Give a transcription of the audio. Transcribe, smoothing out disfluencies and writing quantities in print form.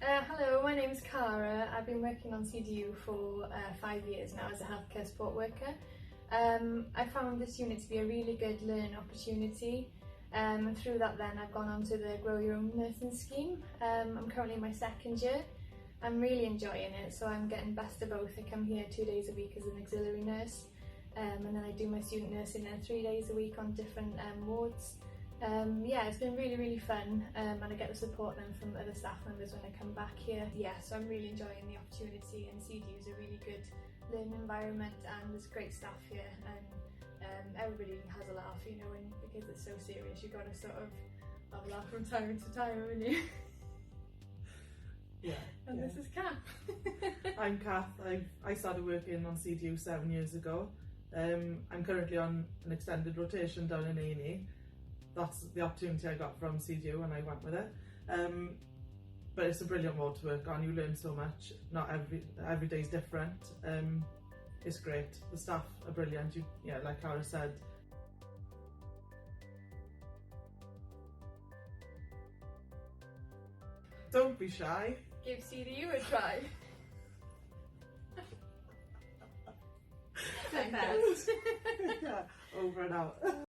Hello, my name's Cara. I've been working on CDU for 5 years now as a healthcare support worker. I found this unit to be a really good learning opportunity, and through that then I've gone on to the Grow Your Own Nursing scheme. I'm currently in my second year. I'm really enjoying it, so I'm getting best of both. I come here 2 days a week as an auxiliary nurse, and then I do my student nursing there 3 days a week on different wards. Yeah, it's been really fun, and I get the support then from other staff members when I come back here. Yeah, so I'm really enjoying the opportunity, and CDU is a really good learning environment, and there's great staff here, and everybody has a laugh, you know, and because it's so serious you've got to sort of have a laugh from time to time, haven't you? Yeah. And this is Cath. I'm Cath. I started working on CDU 7 years ago. I'm currently on an extended rotation down in A&E. That's the opportunity I got from CDU and I went with it. But it's a brilliant ward to work on. You learn so much. Not every day is different. It's great. The staff are brilliant. Like Cara said. Don't be shy. Give CDU a try. Yeah, over and out.